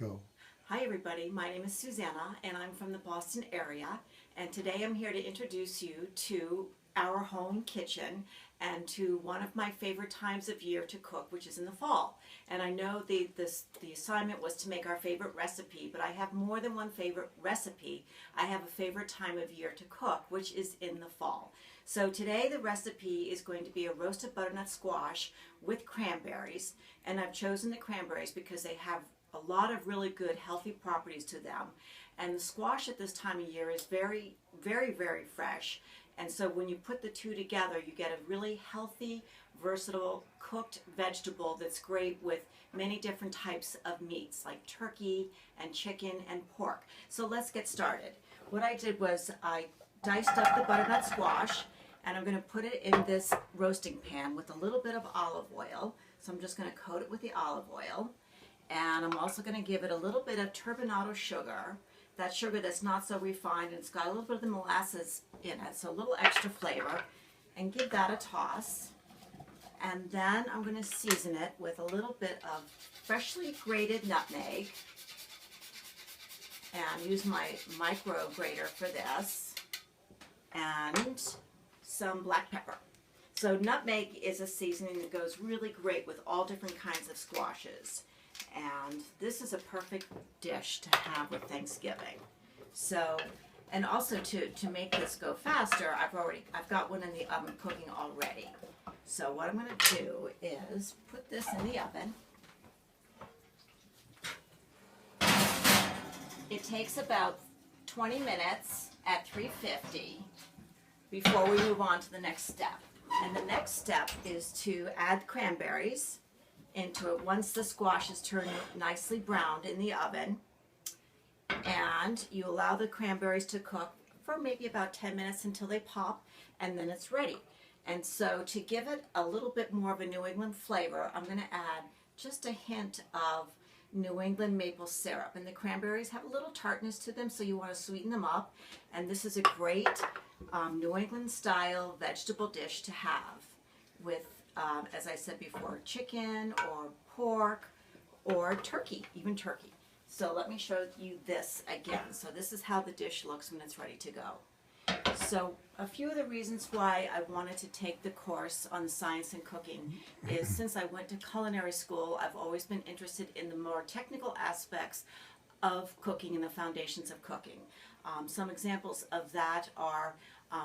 Go. Hi everybody, my name is Susanna and I'm from the Boston area, and today I'm here to introduce you to our home kitchen and to one of my favorite times of year to cook, which is in the fall. And I know the assignment was to make our favorite recipe, but I have more than one favorite recipe. I have a favorite time of year to cook, which is in the fall. So today the recipe is going to be a roasted butternut squash with cranberries, and I've chosen the cranberries because they have a lot of really good healthy properties to them, and the squash at this time of year is very fresh, and so when you put the two together you get a really healthy, versatile cooked vegetable that's great with many different types of meats like turkey and chicken and pork. So let's get started. What I did was I diced up the butternut squash, and I'm going to put it in this roasting pan with a little bit of olive oil. So I'm just going to coat it with the olive oil. And I'm also going to give it a little bit of turbinado sugar, that sugar that's not so refined, and it's got a little bit of the molasses in it, so a little extra flavor, and give that a toss. And then I'm going to season it with a little bit of freshly grated nutmeg, and use my micro grater for this, and some black pepper. So nutmeg is a seasoning that goes really great with all different kinds of squashes. And this is a perfect dish to have with Thanksgiving. So, and also to make this go faster, I've got one in the oven cooking already. So what I'm going to do is put this in the oven. It takes about 20 minutes at 350 before we move on to the next step. And the next step is to add cranberries into it once the squash is turned nicely browned in the oven, and you allow the cranberries to cook for maybe about 10 minutes until they pop, and then it's ready. And so to give it a little bit more of a New England flavor, I'm going to add just a hint of New England maple syrup, and the cranberries have a little tartness to them, so you want to sweeten them up, and this is a great New England style vegetable dish to have with as I said before, chicken or pork or turkey, even turkey. So let me show you this again. So this is how the dish looks when it's ready to go. So a few of the reasons why I wanted to take the course on science and cooking is since I went to culinary school, I've always been interested in the more technical aspects of cooking and the foundations of cooking. Some examples of that are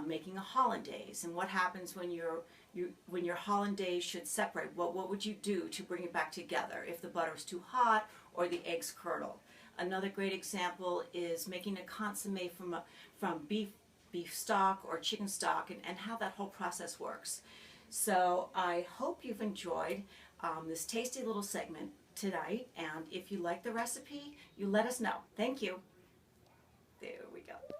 making a hollandaise, and what happens when your hollandaise should separate. What would you do to bring it back together if the butter is too hot or the eggs curdle? Another great example is making a consommé from beef stock or chicken stock, and how that whole process works. So I hope you've enjoyed this tasty little segment tonight, and if you like the recipe, you let us know. Thank you. There we go.